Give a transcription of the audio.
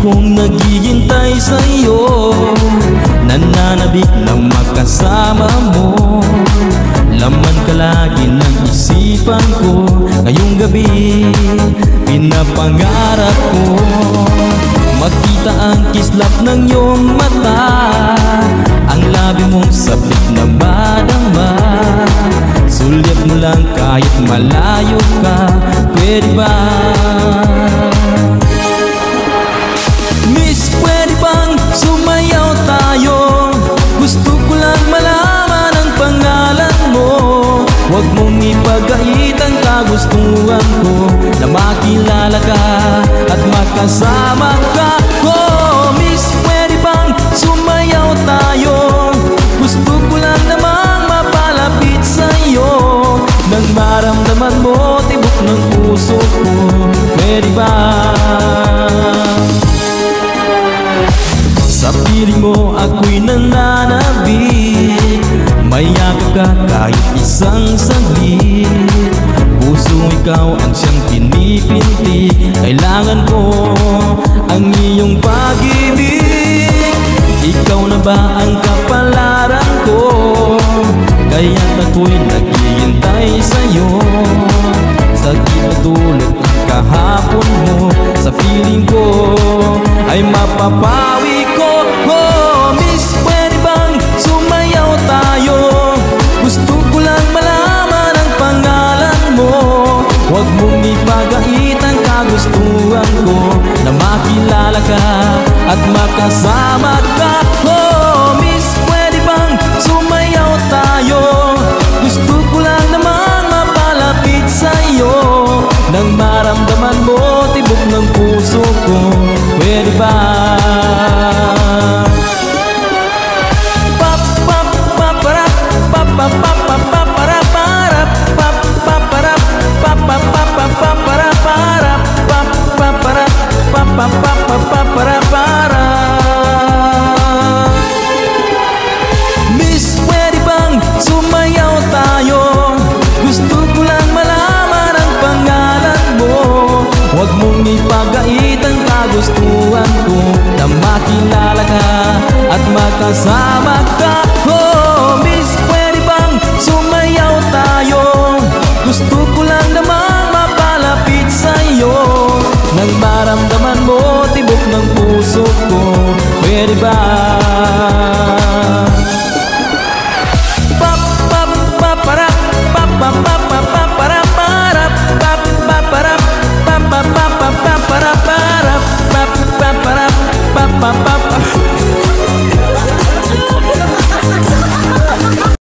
kong naghihintay sa'yo, nananabik na makasama mo. Laman ka lagi ng isipan ko, ngayong gabi pinapangarap ko. Makita ang kislap ng iyong mata, ang labi mong sabik na madama. Sulyap mo lang kahit malayo ka, pwede ba? Miss, pwede bang sumayaw tayo? Gusto ko lang malaman ang pangalan mo. Huwag mong ipagait ang kagustuhan ko, na makilala ka at makasama ka. Oh, Miss, pwede bang sumayaw tayo? Gusto ko lang namang mapalapit sa'yo, nang maramdaman mo tibok ng puso ko, pwede ba? Sa piling mo ako'y nananabik, may yakap ka kahit isang saglit. Pusong ikaw ang siyang pinipinti, kailangan ko ang iyong pag-ibig. Ikaw na ba ang kapalaran ko, kaya't ako'y naghihintay sa'yo. Sakit na tulad ang kahapon mo, sa piling ko ay mapapawi ko. Oh, Miss, pwede bang sumayaw tayo? Gusto ko lang malaman ang pangalan mo. Huwag mong ipagait ang kagustuhan ko, na makilala ka at makasama ka. Oh, Miss, pwede bang sumayaw tayo? Gusto ko lang namang mapalapit sa'yo, nang maramdaman mo tibok ng puso ko, pwede ba? Miss, pwede bang sumayaw tayo? Gusto ko lang malaman ang pangalan mo. Huwag mong ipagait ang kagustuhan ko, na makilala ka at makasama ka. Oh, Miss, pwede bang sumayaw tayo? Gusto ko lang namang mapalapit sa'yo, nang maramdaman mo tibok ng puso ko, pwede ba?